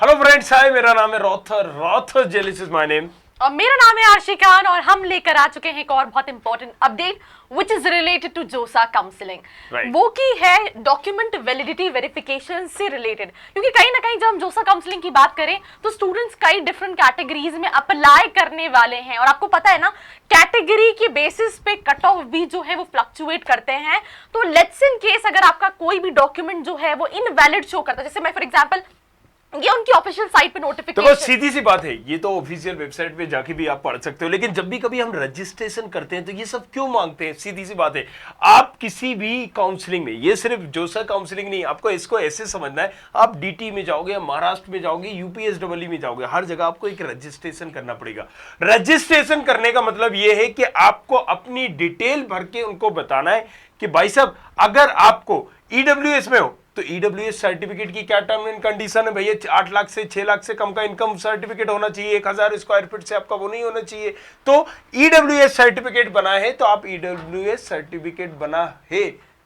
Hello friends, हाय, मेरा नाम है रॉथर जेलिस इज माय नेम और मेरा नाम है आर्शी खान और हम लेकर आ चुके हैं एक और बहुत important update which is related to JoSAA counselling. वो की है डॉक्यूमेंट वैलिडिटी वेरिफिकेशन से रिलेटेड, क्योंकि कहीं ना कहीं जब हम जोसा काउंसलिंग की बात करें तो स्टूडेंट्स कई डिफरेंट कैटेगरीज में अप्लाई करने वाले हैं और आपको पता है ना, कैटेगरी के बेसिस पे कट ऑफ भी जो है वो फ्लक्चुएट करते हैं। तो लेट्स इन केस अगर आपका कोई भी डॉक्यूमेंट जो है वो इनवैलिड शो करता है, जैसे मैं फॉर एग्जांपल ये उनकी ऑफिशियल साइट पे नोटिफिकेशन। तो सीधी सी बात है, ये तो ऑफिशियल वेबसाइट पे जाके भी आप पढ़ सकते हो, लेकिन जब भी कभी हम रजिस्ट्रेशन करते हैं तो ये सब क्यों मांगते हैं? सीधी सी बात है, आप किसी भी काउंसलिंग में, ये सिर्फ जोसा काउंसलिंग नहीं, आपको इसको ऐसे समझना है, आप डीटी में जाओगे, महाराष्ट्र में जाओगे, यूपीएसडब्ल्यू में जाओगे, हर जगह आपको एक रजिस्ट्रेशन करना पड़ेगा। रजिस्ट्रेशन करने का मतलब ये है कि आपको अपनी डिटेल भर के उनको बताना है कि भाई साहब, अगर आपको ईडब्ल्यूएस में हो तो ईडब्ल्यूएस सर्टिफिकेट की क्या टर्म एंड कंडीशन है भैया? 8 लाख से 6 लाख से कम का इनकम सर्टिफिकेट होना चाहिए, 1000 स्क्वायर फीट से आपका वो नहीं होना चाहिए। तो ईडब्ल्यूएस सर्टिफिकेट बना है तो आप ईडब्ल्यूएस सर्टिफिकेट बना है,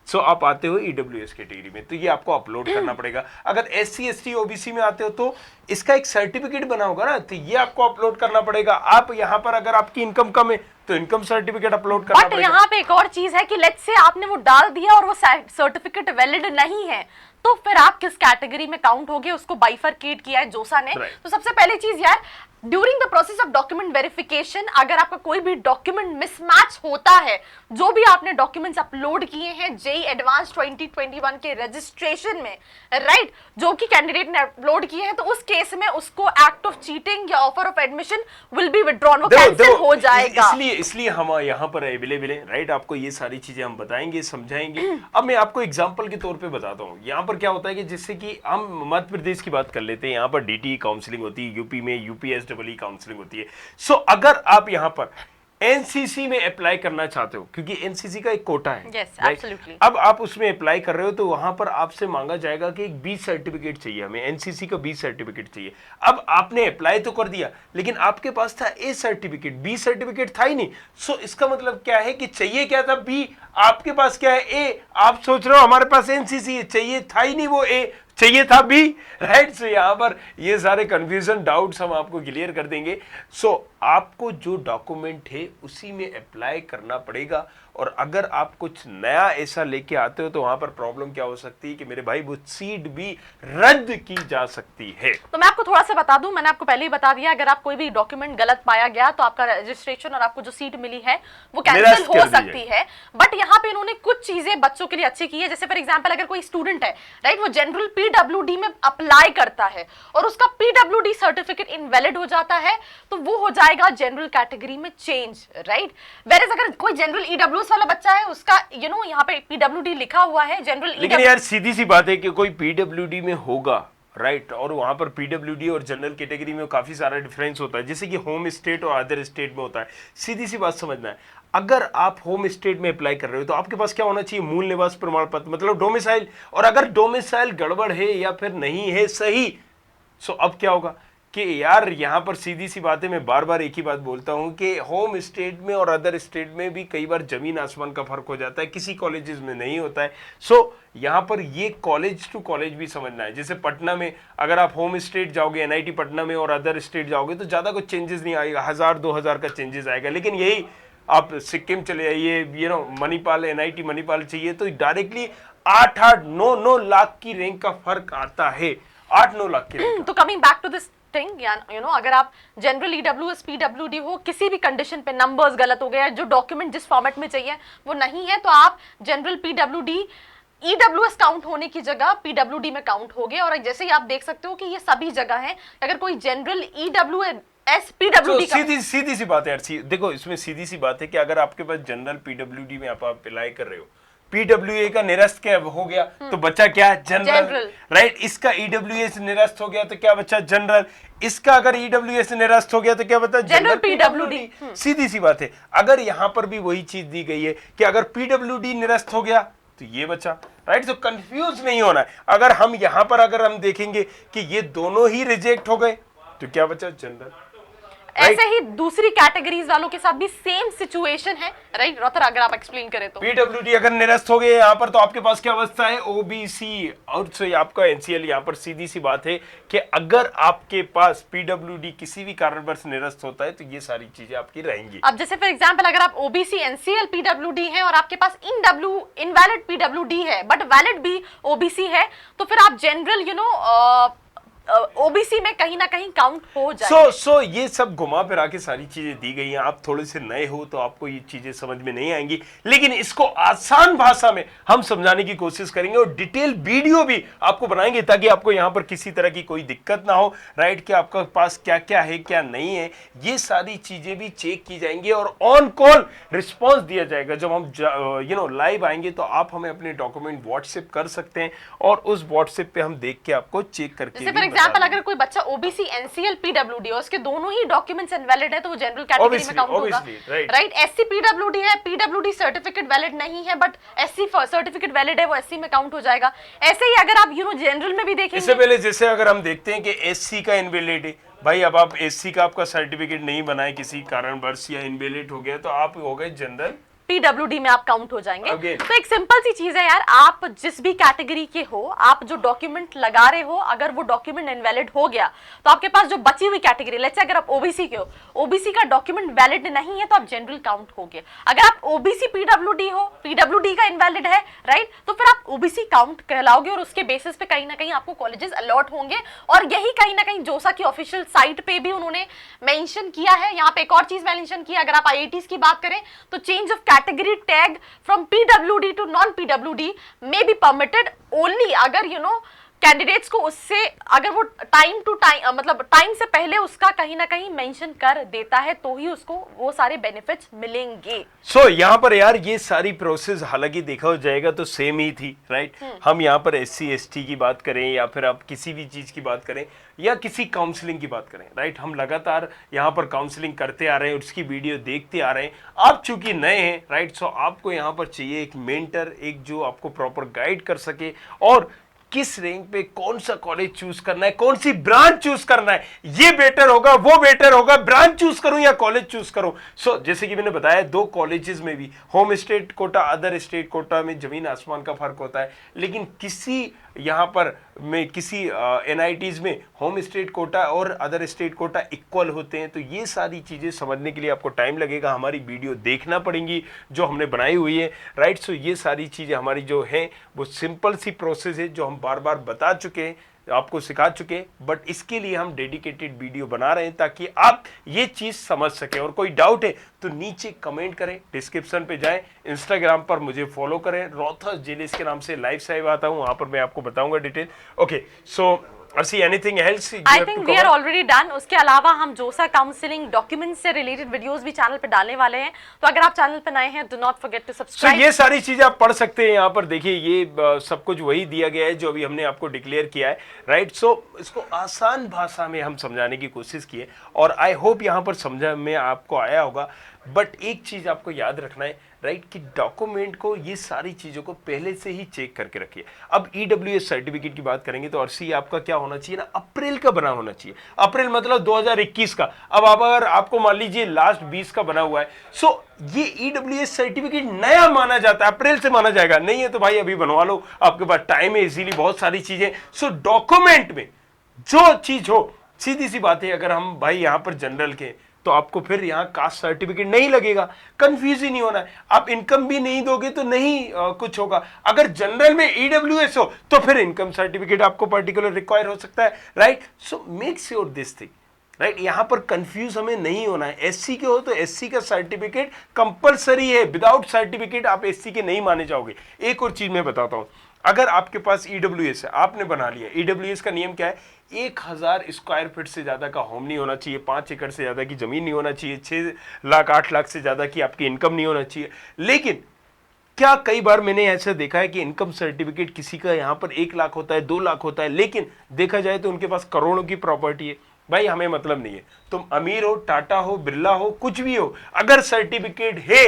सो आप आते हो ईडब्ल्यूएस कैटेगरी में, तो ये आपको अपलोड करना पड़ेगा। अगर एससी एसटी ओबीसी में आते हो तो इसका एक सर्टिफिकेट बना होगा ना, तो ये आपको अपलोड करना पड़ेगा। आप यहाँ पर अगर आपकी इनकम कम है तो इनकम सर्टिफिकेट अपलोड करना पड़ेगा। बट यहाँ पे एक और चीज है कि लेट्स से आपने वो डाल दिया और वो सर्टिफिकेट वैलिड नहीं है, तो फिर आप किस कैटेगरी में काउंट होगे, उसको बाइफरकेट किया है जोसा ने। तो सबसे पहली चीज यार, during the process of document verification अगर आपका कोई भी डॉक्यूमेंट मिसमैच होता है, जो भी आपने डॉक्यूमेंट्स अपलोड किए हैं जेईई एडवांस 2021 के रजिस्ट्रेशन में, राइट, जो कि कैंडिडेट ने अपलोड किए हैं, तो उस केस में उसको एक्ट ऑफ चीटिंग या offer of admission will be withdrawn, वो कैंसिल हो जाएगा। इसलिए हम यहाँ पर अवेलेबल है, राइट। आपको ये सारी चीजें हम बताएंगे, समझाएंगे। अब मैं आपको एग्जांपल के तौर पे बताता हूँ। यहाँ पर क्या होता है कि जिससे कि हम मध्य प्रदेश की बात कर लेते हैं, यहाँ पर डीटी काउंसलिंग होती है, यूपी में यूपीएसडब्ल्यू काउंसलिंग होती है। सो अगर आप यहाँ पर एनसीसी में अप्लाई करना चाहते हो, क्योंकि एनसीसी का एक कोटा है, yes, absolutely. अब आप उसमें अप्लाई कर रहे हो तो वहां पर आपसे मांगा जाएगा कि एक बी सर्टिफिकेट चाहिए, हमें एनसीसी का बी सर्टिफिकेट चाहिए। अब आपने अप्लाई तो कर दिया, लेकिन आपके पास था ए सर्टिफिकेट, बी सर्टिफिकेट था ही नहीं। सो इसका मतलब क्या है कि चाहिए क्या था? बी। आपके पास क्या है? ए। आप सोच रहे हो हमारे पास एनसीसी है, चाहिए था ही नहीं वो ए, चाहिए था बी, राइट। सो यहाँ पर ये सारे कंफ्यूजन डाउट्स हम आपको क्लियर कर देंगे। सो आपको जो डॉक्यूमेंट है उसी में अप्लाई करना पड़ेगा, और अगर आप कुछ नया ऐसा लेके आते हो तो वहां पर प्रॉब्लम क्या हो सकती है कि मेरे भाई वो सीट भी रद्द की जा सकती है। तो मैं आपको थोड़ा सा बता दूं, मैंने आपको पहले ही बता दिया, अगर आप कोई भी डॉक्यूमेंट गलत पाया गया तो आपका रजिस्ट्रेशन और आपको जो सीट मिली है वो कैंसिल हो सकती है। बट यहाँ पे इन्होंने कुछ चीजें बच्चों के लिए अच्छी की है। जैसे फॉर एग्जाम्पल अगर कोई स्टूडेंट है, राइट, वो जनरल पीडब्ल्यूडी में अप्लाई करता है और उसका पीडब्ल्यूडी सर्टिफिकेट इनवैलिड हो जाता है, तो वो हो जाएगा जनरल कैटेगरी में चेंज, राइट। वेयर अगर कोई जनरल ईडब्ल्यूएस वाला बच्चा है, उसका यहाँ पे पीडब्ल्यूडी लिखा हुआ है जनरल। लेकिन यार सीधी सी बात है कि कोई पीडब्ल्यूडी में होगा, राइट, और वहां पर पीडब्ल्यूडी और जनरल कैटेगरी में काफी सारा डिफरेंस होता है, जैसे कि होम स्टेट और अदर स्टेट में होता है। सीधी सी बात समझना है, अगर आप होम स्टेट में अप्लाई कर रहे हो तो आपके पास क्या होना चाहिए? मूल निवास प्रमाण पत्र, मतलब डोमिसाइल। और अगर डोमिसाइल गड़बड़ है या फिर नहीं है सही, सो अब क्या होगा कि यार यहाँ पर सीधी सी बात है, मैं बार बार एक ही बात बोलता हूँ कि होम स्टेट में और अदर स्टेट में भी कई बार जमीन आसमान का फर्क हो जाता है, किसी कॉलेजेस में नहीं होता है। सो यहाँ पर ये कॉलेज टू कॉलेज भी समझना है। जैसे पटना में अगर आप होम स्टेट जाओगे, एनआईटी पटना में, और अदर स्टेट जाओगे तो ज़्यादा कुछ चेंजेस नहीं आएगा, 1000-2000 का चेंजेस आएगा। लेकिन यही आप सिक्किम चले जाइए, मणिपाल, एनआईटी मणिपाल चाहिए तो डायरेक्टली 8-9 लाख की रैंक का फर्क आता है, 8-9 लाख की रैंक। तो coming back to this thing, अगर आप जनरल ईडब्ल्यूएस पीडब्ल्यूडी हो, किसी भी कंडीशन पे नंबर्स गलत हो गए, जो डॉक्यूमेंट जिस फॉर्मेट में चाहिए वो नहीं है, तो आप जनरल पीडब्ल्यूडी ईडब्ल्यूएस काउंट होने की जगह पीडब्ल्यूडी में काउंट हो गए। और जैसे ही आप देख सकते हो कि ये सभी जगह है, अगर कोई जनरल ईडब्ल्यूएस पीडब्ल्यूडी तो सीधी सी बात है यार, देखो इसमें सीधी सी बात है कि अगर आपके पास जनरल पीडब्ल्यूडी में आप अप्लाई कर रहे हो, पीडब्ल्यूए का निरस्त क्या हो गया तो बच्चा क्या? General, right. इसका ईडब्ल्यूएस निरस्त हो गया तो क्या बच्चा? जनरल। इसका अगर ईडब्ल्यूएस निरस्त हो गया तो क्या बता? General PWD. सीधी सी बात है। अगर यहाँ पर भी वही चीज दी गई है कि अगर पीडब्ल्यूडी निरस्त हो गया तो ये बच्चा, राइट। तो कंफ्यूज नहीं होना है। अगर हम यहाँ पर अगर हम देखेंगे कि ये दोनों ही रिजेक्ट हो गए तो क्या बच्चा? जनरल। ऐसे ही दूसरी कैटेगरीज वालों के साथ भी सेम सिचुएशन है, राइट रॉथर, अगर आप एक्सप्लेन करें तो। पीडब्ल्यूडी अगर निरस्त हो गए यहाँ पर तो आपके पास क्या अवस्था है, ओबीसी और से आपका एनसीएल। यहाँ पर सीधी सी बात है कि अगर आपके पास पीडब्ल्यूडी किसी भी कारणवश निरस्त होता है तो ये सारी चीजें आपकी रहेंगी। अब जैसे फॉर एग्जांपल अगर आप ओबीसी एनसीएल पीडब्ल्यूडी है और आपके पास इनवैलिड पीडब्ल्यूडी है बट वैलिड भी ओबीसी है, तो फिर आप जनरल ओबीसी में कहीं ना कहीं काउंट हो जाए। सो ये सब घुमा फिरा के सारी चीजें दी गई हैं। आप थोड़े से नए हो तो आपको ये चीजें समझ में नहीं आएंगी, लेकिन इसको आसान भाषा में हम समझाने की कोशिश करेंगे और डिटेल वीडियो भी आपको बनाएंगे ताकि आपको यहाँ पर किसी तरह की कोई दिक्कत ना हो, राइट। कि आपके पास क्या क्या है क्या नहीं है, ये सारी चीजें भी चेक की जाएंगी और ऑन कॉल रिस्पॉन्स दिया जाएगा। जब हम लाइव आएंगे तो आप हमें अपने डॉक्यूमेंट व्हाट्सएप कर सकते हैं और उस व्हाट्सएप पे हम देख के आपको चेक करके एग्जांपल अगर कोई बच्चा ओबीसी एनसीएल पीडब्ल्यूडी है, उसके दोनों ही डॉक्यूमेंट्स इनवैलिड है तो वो जनरल कैटेगरी में काउंट होगा, राइट। एससी पीडब्ल्यूडी है, पीडब्ल्यूडी सर्टिफिकेट वैलिड नहीं है बट एससी सर्टिफिकेट वैलिड है, वो एससी में काउंट हो जाएगा। ऐसे ही अगर आप जनरल में भी देखेंगे, इससे पहले जैसे अगर हम देखते हैं कि एससी का इनवैलिड है, भाई अब आप एससी का आपका सर्टिफिकेट नहीं बनाए किसी कारणवश या इनवैलिड हो गया तो आप हो गए जनरल पीडब्ल्यूडी में आप काउंट हो जाएंगे। Again. तो एक सिंपल सी चीज है यार, आप जिस भी कैटेगरी के हो, आप जो डॉक्यूमेंट लगा रहे हो, अगर वो डॉक्यूमेंट इनवैलिड हो गया तो आपके पास जो बची हुई कैटेगरी, लेट्स से अगर आप ओबीसी के हो, ओबीसी का डॉक्यूमेंट वैलिड नहीं है तो आप जनरल काउंट होगे। अगर आप ओबीसी पीडब्ल्यूडी हो, पीडब्ल्यूडी का इनवैलिड है, राइट, तो फिर आप ओबीसी काउंट कहलाओगे और उसके बेसिस पे कहीं ना कहीं आपको कॉलेजेस अलॉट होंगे। और यही कहीं ना कहीं जोसा की ऑफिशियल साइट पे भी उन्होंने मेंशन किया है। यहाँ पे एक और चीज मेंशन किया, अगर आप आईआईटीज की बात करें तो change of category tag from PWD to non-PWD may be permitted only अगर कैंडिडेट्स को उससे अगर वो टाइम टू टाइम मतलब टाइम से पहले उसका कहीं ना कहीं मेंशन कर देता है तो ही उसको वो सारे बेनिफिट्स मिलेंगे। सो यहाँ पर यार ये सारी प्रोसेस हालांकि देखा हो जाएगा तो सेम ही थी, राइट। हम यहाँ पर एससी एसटी की बात करें या फिर आप किसी भी चीज की बात करें या किसी काउंसलिंग की बात करें, राइट, हम लगातार यहाँ पर काउंसलिंग करते आ रहे हैं, उसकी वीडियो देखते आ रहे हैं। आप चूंकि नए हैं, राइट, सो आपको यहाँ पर चाहिए एक मेंटर, एक जो आपको प्रॉपर गाइड कर सके और किस रैंक पे कौन सा कॉलेज चूज करना है, कौन सी ब्रांच चूज करना है, ये बेटर होगा वो बेटर होगा, ब्रांच चूज करूं या कॉलेज चूज करूं। सो जैसे कि मैंने बताया, दो कॉलेजेस में भी home state quota other state quota में जमीन आसमान का फर्क होता है, लेकिन किसी यहाँ पर में किसी एनआईटीज में होम स्टेट कोटा और अदर स्टेट कोटा इक्वल होते हैं। तो ये सारी चीजें समझने के लिए आपको टाइम लगेगा, हमारी वीडियो देखना पड़ेगी जो हमने बनाई हुई है, राइट। सो ये सारी चीजें हमारी जो है वो सिंपल सी प्रोसेस है जो हम बार बार बता चुके हैं, आपको सिखा चुके हैं, बट इसके लिए हम डेडिकेटेड वीडियो बना रहे हैं ताकि आप ये चीज समझ सकें। और कोई डाउट है तो नीचे कमेंट करें, डिस्क्रिप्शन पे जाएं, इंस्टाग्राम पर मुझे फॉलो करें, रॉथर्स जेलिस के नाम से लाइव साइव आता हूं, वहां पर मैं आपको बताऊंगा detail. Okay, so Arshi, anything else? I think we are already done. उसके अलावा हम जोसा काउंसलिंग डॉक्यूमेंट्स से रिलेटेड वीडियोस भी चैनल पे डालने वाले हैं, तो अगर आप चैनल पे नए हैं do not forget to subscribe. ये सारी चीजें आप पढ़ सकते हैं यहाँ पर, देखिए ये सब कुछ वही दिया गया है जो अभी हमने आपको डिक्लेयर किया है, राइट। सो इसको आसान भाषा में हम समझाने की कोशिश की है और आई होप यहाँ पर समझ में आपको आया होगा। बट एक चीज आपको याद रखना है, राइट, कि डॉक्यूमेंट को ये सारी चीजों को पहले से ही चेक करके रखिए। अब ईडब्ल्यूएस सर्टिफिकेट की बात करेंगे तो अर्शी आपका क्या होना चाहिए ना, अप्रैल का बना होना चाहिए। अप्रैल मतलब 2021 का। अब अगर आपको मान लीजिए लास्ट 20 का बना हुआ है, सो ये ईडब्ल्यूएस सर्टिफिकेट नया माना जाता है, अप्रैल से माना जाएगा। नहीं है तो भाई अभी बनवा लो, आपके पास टाइम है, इजीली बहुत सारी चीजें। सो डॉक्यूमेंट में जो चीज हो, सीधी सी बात है, अगर हम भाई यहाँ पर जनरल के तो आपको फिर यहाँ कास्ट सर्टिफिकेट नहीं लगेगा, कंफ्यूज ही नहीं होना है। आप इनकम भी नहीं दोगे तो नहीं कुछ होगा। अगर जनरल में ईडब्ल्यूएस हो तो फिर इनकम सर्टिफिकेट आपको पर्टिकुलर रिक्वायर हो सकता है, right. So make sure this thing, right. यहां पर कंफ्यूज हमें नहीं होना है। एससी के हो तो एससी का सर्टिफिकेट कंपलसरी है, विदाउट सर्टिफिकेट आप एससी के नहीं माने जाओगे। एक और चीज मैं बताता हूं, अगर आपके पास ईडब्ल्यूएस है, आपने बना लिया, ईडब्ल्यूएस का नियम क्या है, 1000 स्क्वायर फीट से ज्यादा का होम नहीं होना चाहिए, 5 एकड़ से ज्यादा की जमीन नहीं होना चाहिए, 6 लाख 8 लाख से ज्यादा की आपकी इनकम नहीं होना चाहिए। लेकिन क्या कई बार मैंने ऐसा देखा है कि इनकम सर्टिफिकेट किसी का यहाँ पर 1 लाख होता है, 2 लाख होता है, लेकिन देखा जाए तो उनके पास करोड़ों की प्रॉपर्टी है। भाई हमें मतलब नहीं है, तुम अमीर हो, टाटा हो, बिरला हो, कुछ भी हो, अगर सर्टिफिकेट है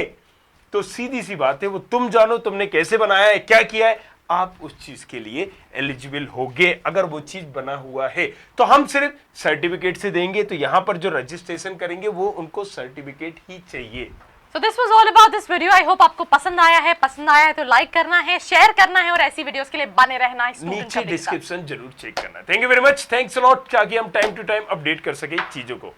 तो सीधी सी बात है वो तुम जानो तुमने कैसे बनाया है, क्या किया है, आप उस चीज के लिए एलिजिबल होगे। अगर वो चीज बना हुआ है तो हम सिर्फ सर्टिफिकेट से देंगे, तो यहां पर जो रजिस्ट्रेशन करेंगे वो उनको सर्टिफिकेट ही चाहिए। So this was all about this video. I hope आपको पसंद आया है तो लाइक करना है, शेयर करना है और ऐसी वीडियोस के लिए बने रहना है। नीचे डिस्क्रिप्शन जरूर चेक करना। Thank you very much, thanks a lot, ताकि हम टाइम टू टाइम अपडेट कर सके चीजों को।